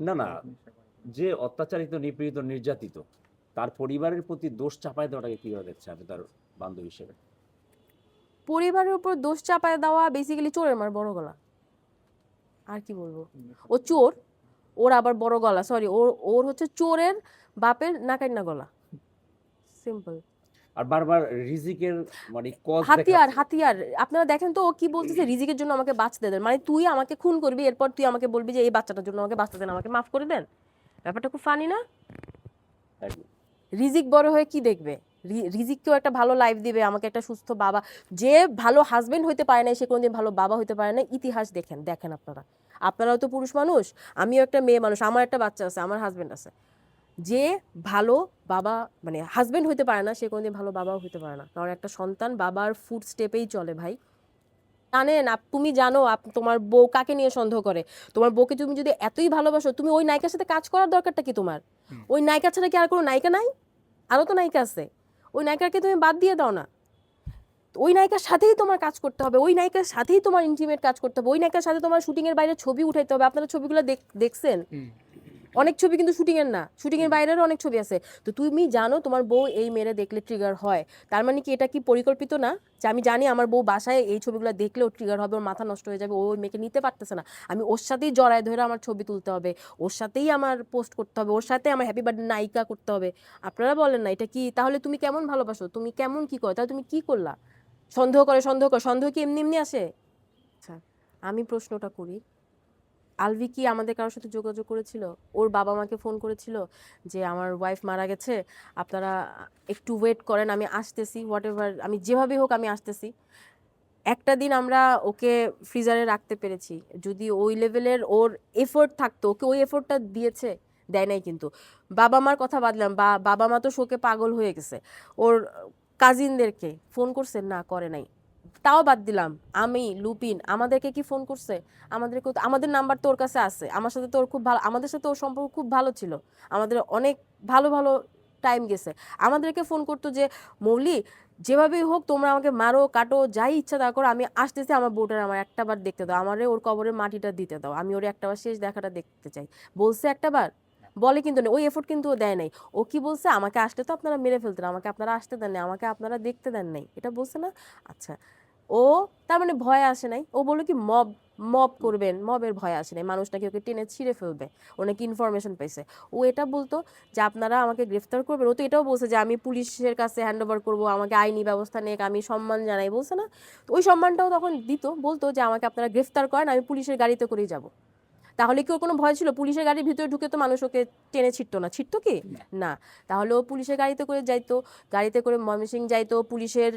না না, যে অত্যাচারিত, নিপীড়িত, নির্যাতিত, তার পরিবারের প্রতি দোষ চাপায় দেওয়াটাকে কিভাবে দেখছে আপনি তার বান্ধবী হিসেবে? পরিবারের উপর দোষ চাপায় দেওয়া বেসিক্যালি চোরের মার বড় গলা। আর কি বলবো, ও চোর, ওর আবার বড় গলা, সরি, ওর ওর হচ্ছে চোরের বাপের নাকাইন্না গলা, সিম্পল। আর বারবার রিজিকের মানে কজ হাতিয়ার, দেখাচ্ছে। হাতিয়ার। আপনারা দেখেন তো ও কি বলতেছে, রিজিকের জন্য আমাকে বাঁচতে দেন, মানে তুই আমাকে খুন করবি, এরপর তুই আমাকে বলবি যে এই বাচ্চাটার জন্য আমাকে বাঁচতে দেন, আমাকে মাফ করে দেন। ব্যাপারটা খুব ফানি না? একদম। রিজিক বড় হয়ে কি দেখবে? রিজিককেও একটা ভালো লাইফ দিবে, আমাকে একটা সুস্থ বাবা। যে ভালো হাজবেন্ড হইতে পারে না, সে কোনোদিন ভালো বাবা হইতে পারে না। ইতিহাস দেখেন, দেখেন আপনারা, আপনারাও তো পুরুষ মানুষ, আমিও একটা মেয়ে মানুষ, আমার একটা বাচ্চা আছে, আমার হাজবেন্ড আছে। যে ভালো বাবা মানে হাজবেন্ড হইতে পারে না, সে কোনোদিন ভালো বাবাও হইতে পারে না, কারণ একটা সন্তান বাবার ফুট স্টেপেই চলে ভাই। জানেন তুমি জানো তোমার বউ কাকে নিয়ে সন্দেহ করে? তোমার বউকে তুমি যদি এতই ভালোবাসো, তুমি ওই নায়িকার সাথে কাজ করার দরকারটা কি তোমার? ওই নায়িকা ছাড়া কি আর কোনো নায়িকা নাই? আরও তো নায়িকা আছে। ওই নায়িকাকে তুমি বাদ দিয়ে দাও না। ওই নায়িকার সাথেই তোমার কাজ করতে হবে, ওই নায়িকার সাথেই তোমার ইন্টিমেট কাজ করতে হবে, ওই নায়িকার সাথে তোমার শুটিংয়ের বাইরে ছবি উঠাইতে হবে। আপনারা ছবিগুলো দেখছেন? অনেক ছবি কিন্তু শুটিং এর না, শুটিং এর বাইরেরও অনেক ছবি আছে। তো তুমি জানো তোমার বউ এই মেরে দেখলে ট্রিগার হয়, তার মানে কি এটা কি পরিকল্পিত না? যে আমি জানি আমার বউ বাসায় এই ছবিগুলো দেখলেও ট্রিগার হবে, ওর মাথা নষ্ট হয়ে যাবে, ও ওই মেয়েকে নিতে পারতেছে না, আমি ওর সাথেই জড়ায় ধরে আমার ছবি তুলতে হবে, ওর সাথেই আমার পোস্ট করতে হবে, ওর সাথে আমার হ্যাপি বার্থডে নায়িকা করতে হবে। আপনারা বলেন না এটা কি? তাহলে তুমি কেমন ভালোবাসো, তুমি কেমন কি করো, তাহলে তুমি কি করলা? সন্দেহ করে, সন্দেহ করে, সন্দেহ কি এমনি এমনি আসে? আচ্ছা, আমি প্রশ্নটা করি, আলভি কি আমাদের কারোর সাথে যোগাযোগ করেছিল? ওর বাবা মাকে ফোন করেছিল যে আমার ওয়াইফ মারা গেছে, আপনারা একটু ওয়েট করেন, আমি আসতেছি, হোয়াট এভার, আমি যেভাবে হোক আমি আসতেছি। একটা দিন আমরা ওকে ফ্রিজারে রাখতে পেরেছি। যদি ওই লেভেলের ওর এফোর্ট থাকতো, ওকে ওই এফোর্টটা দিয়েছে? দেয় নাই কিন্তু। বাবা মার কথা বাদলাম, বাবা মা তো শোকে পাগল হয়ে গেছে। ওর কাজিনদেরকে ফোন করছে? না, করে নাই। তাও বাদ দিলাম, আমি লুপিন আমাদেরকে কি ফোন করছে? আমাদেরকে আমাদের নাম্বার তো ওর কাছে আছে, আমার সাথে তো ওর খুব ভালো, আমাদের সাথে ওর সম্পর্ক খুব ভালো ছিল, আমাদের অনেক ভালো ভালো টাইম গেছে। আমাদেরকে ফোন করতো যে মৌলি, যেভাবেই হোক তোমরা আমাকে মারো কাটো যাই ইচ্ছা তা করো, আমি আসতেছি, আমার বউটার আমার একটাবার দেখতে দাও, আমারে ওর কবরের মাটিটা দিতে দাও, আমি ওর একটাবার শেষ দেখাটা দেখতে চাই। বলছে একটাবার? বলে কিন্তু না, ওই এফোর্ট কিন্তু ও দেয় নাই। ও কি বলছে? আমাকে আসতে তো আপনারা মেরে ফেলতেন, আমাকে আপনারা আসতে দেন নাই, আমাকে আপনারা দেখতে দেন নাই, এটা বলছে না? আচ্ছা, ও তার মানে ভয় আসে নাই? ও বললো কি মব, মব করবেন, মবের ভয় আসে নাই, মানুষ নাকি ওকে টেনে ছিঁড়ে ফেলবে, ও নাকি ইনফরমেশন পাইছে। ও এটা বলতো যে আপনারা আমাকে গ্রেফতার করবেন, ও তো এটাও বলছে যে আমি পুলিশের কাছে হ্যান্ড ওভার করবো, আমাকে আইনি ব্যবস্থা নিয়ে আমি সম্মান জানাই, বলছে না? তো ওই সম্মানটাও তখন দিত, বলতো যে আমাকে আপনারা গ্রেফতার করেন, আমি পুলিশের গাড়িতে করেই যাব। তাহলে কি ওর কোনো ভয় ছিল? পুলিশের গাড়ির ভিতরে ঢুকে তো মানুষ ওকে টেনে ছিটতো না, ছিটতো কি? না। তাহলে ও পুলিশের গাড়িতে করে যাইতো, গাড়িতে করে ময়মনসিংহ যাইতো, পুলিশের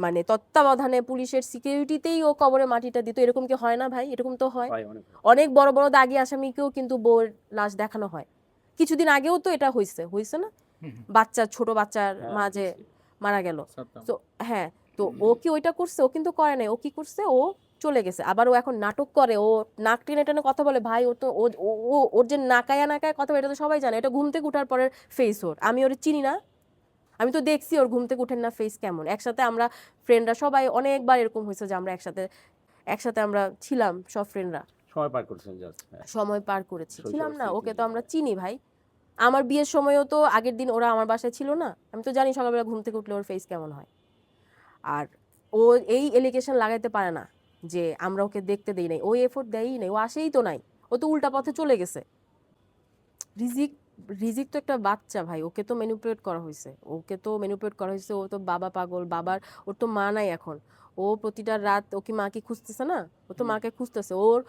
মানে তত্ত্বাবধানে, পুলিশের সিকিউরিটিতেই ও কবরে মাটিটা দিত। এরকম কি হয় না ভাই? এরকম তো হয়। হয় অনেক। অনেক বড় বড় দাগি আসামিকেও কিন্তু বউয়ের লাশ দেখানো হয়। কিছুদিন আগেও তো এটা হয়েছে, হয়েছে না? বাচ্চা, ছোট বাচ্চার হ্যাঁ মাঝে দেখছি। মারা গেল। তো হ্যাঁ, তো ও কি ওইটা করছে? ও কিন্তু করে নাই। ও কি করছে? ও চলে গেছে। আবার ও এখন নাটক করে, ও নাক টেনে টেনে কথা বলে। ভাই ও তো ওর যে নাকায়া নাকায়া কথা বলে, এটা তো সবাই জানে, এটা ঘুম থেকে উঠার পরের ফেস ওর। আমি ওর চিনি না? আমি তো দেখছি ওর ঘুম থেকে উঠেন না ফেস কেমন। একসাথে আমরা ফ্রেন্ডরা সবাই অনেকবার এরকম হয়েছে যে আমরা একসাথে একসাথে আমরা ছিলাম সব ফ্রেন্ডরা, সময় পার করছেন জাস্ট, হ্যাঁ। সময় পার করেছি, ছিলাম শৈশবের না? স্মৃতি ওকে তো নিয়ে, আমরা হ্যাঁ। চিনি ভাই। আমার বিয়ের সময়ও তো আগের দিন ওরা আমার বাসায় ছিল না, আমি তো জানি সকালবেলা ঘুম থেকে উঠলে ওর ফেস কেমন হয়। আর ও এই এলিগেশন লাগাইতে পারে না যে আমরা ওকে দেখতে দেই নাই, ওই এফোর্ট দেয়ই নাই, ও আসেই তো নাই, ও তো উল্টা পথে চলে গেছে। রিজিক, রিজিক তো একটা বাচ্চা ভাই, ওকে তো ম্যানিপুলেট করা হয়েছে, ওকে তো ম্যানিপুলেট করা হয়েছে, ও তো বাবা পাগল, বাবার, ওর তো মা নাই এখন। ও প্রতিটা রাত ও কি মাকে খুঁজতেছে না? ও তো মাকে খুঁজতেছে, ওর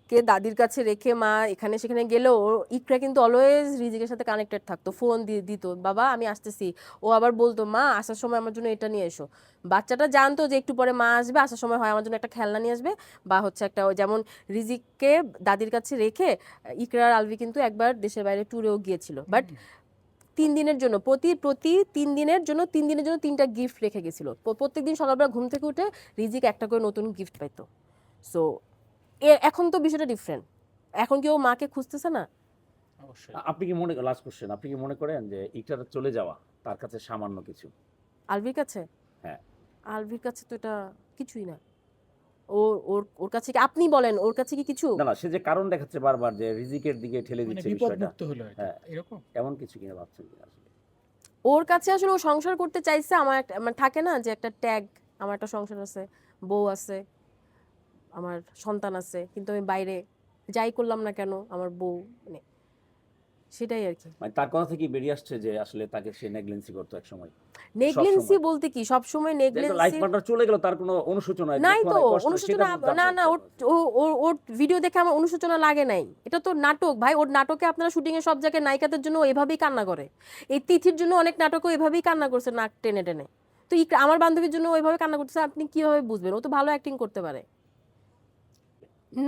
কে দাদির কাছে রেখে মা এখানে সেখানে গেলেও ওর ইকরা কিন্তু অলওয়েজ রিজিকের সাথে কানেক্টেড থাকতো, ফোন দিয়ে দিত, বাবা আমি আসতেছি। ও আবার বলতো মা আসার সময় আমার জন্য এটা নিয়ে এসো। বাচ্চাটা জানতো যে একটু পরে মা আসবে, আসার সময় হয় আমার জন্য একটা খেলনা নিয়ে আসবে, বা হচ্ছে একটা যেমন রিজিককে দাদির কাছে রেখে ইকরার আলভি কিন্তু একবার দেশের বাইরে ট্যুরেও গিয়েছিল, বাট 3 দিনের জন্য, প্রতি প্রতি 3 দিনের জন্য, 3 দিনের জন্য 3টা গিফট রেখে গেছিল। প্রত্যেকদিন সকালবেলা ঘুম থেকে উঠে রিজিক একটা করে নতুন গিফট পাইতো। সো এখন তো বিষয়টা ডিফারেন্ট, এখন কি ও মাকে খুঁজতেছে না? আপনি কি মনে, লাস্ট কোশ্চেন, আপনি কি মনে করেন যে ইটার চলে যাওয়া তার কাছে সামান্য কিছু? আলভির কাছে? হ্যাঁ। আলভির কাছে তো এটা কিছুই না। ওর ওর ওর কাছে কি আপনি বলেন ওর কাছে কি কিছু না না, সে যে কারণ দেখাচ্ছে বারবার যে রিজিকের দিকে ঠেলে মানে দিচ্ছে বিপদ বিষয়টা, মুক্ত হলো এটা হ্যাঁ এরকম। এমন কিছু কিনা ভাবছেন কিনা আসলে? ওর কাছে আসলে ও সংসার করতে চাইছে আমার একটা মানে থাকে না যে একটা ট্যাগ আমার একটা সংসার আছে বউ আছে আমার সন্তান আছে কিন্তু আমি বাইরে যাই করলাম না কেন আমার বউ মানে সেটাই আর কি মানে তার কথা থেকে বেরিয়ে আসছে যে আসলে তাকে সে নেগলেন্সি করতো এক সময়, নেগলেন্সি বলতে কি সব সময় লাইফ নেগলেন্সি পার্টনার চলে গেল, তার কোনো অনুশোচনা নাই দুঃখ তো নাই, কষ্ট নাই, অনুশোচনা সেটা না না ওর ভিডিও দেখে আমার অনুশোচনা লাগে নাই এটা তো নাটক ভাই ওর নাটকে আপনারা শুটিং এ সব জায়গায় নায়িকাদের জন্য ও এভাবেই কান্না করে এই তিথির জন্য অনেক নাটকও এভাবেই কান্না করছে নাক টেনে টেনে তো আমার বান্ধবীর জন্য ওইভাবে কান্না করতেছে আপনি কিভাবে বুঝবেন ও তো ভালো অ্যাক্টিং করতে পারে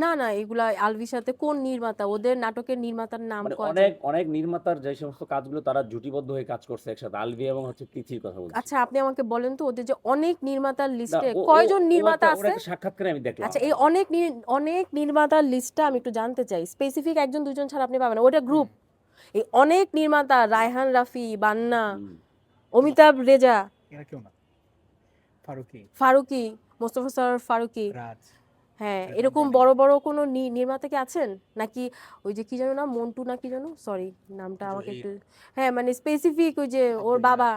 না না এগুলা আলভির সাথে কোন নির্মাতা ওদের নাটকের নির্মাতার নাম মানে কয়জন? অনেক অনেক নির্মাতার যে সমস্ত কাজগুলো তারা জুটিবদ্ধ হয়ে কাজ করছে একসাথে, আলভি এবং হচ্ছে তিথির কথা বলছি। আচ্ছা আপনি আমাকে বলেন তো ওদের যে অনেক নির্মাতার না, লিস্টে ও- ও- কয়জন ও নির্মাতা একটা- ওর আছে একটা সাক্ষাৎকারে আমি দেখলাম। আচ্ছা এই অনেক নির্মাতার লিস্টটা আমি একটু জানতে চাই স্পেসিফিক একজন দুজন ছাড়া আপনি পাবেন না ওটা গ্রুপ এই অনেক নির্মাতা রায়হান রাফি বান্না হুম। অমিতাভ রেজা এরা কেউ না, ফারুকি, ফারুকি মোস্তফা সরোয়ার ফারুকি রাজ, হ্যাঁ এরকম এরকম অনেক। বড় বড় কোনো নির্মাতা কি আছেন নাকি ওই যে কি জানো না মন্টু না কি জানো সরি নামটা আমাকে জহির, একটু হ্যাঁ মানে স্পেসিফিক ওই যে ওর আব্দুল্লাহ। বাবা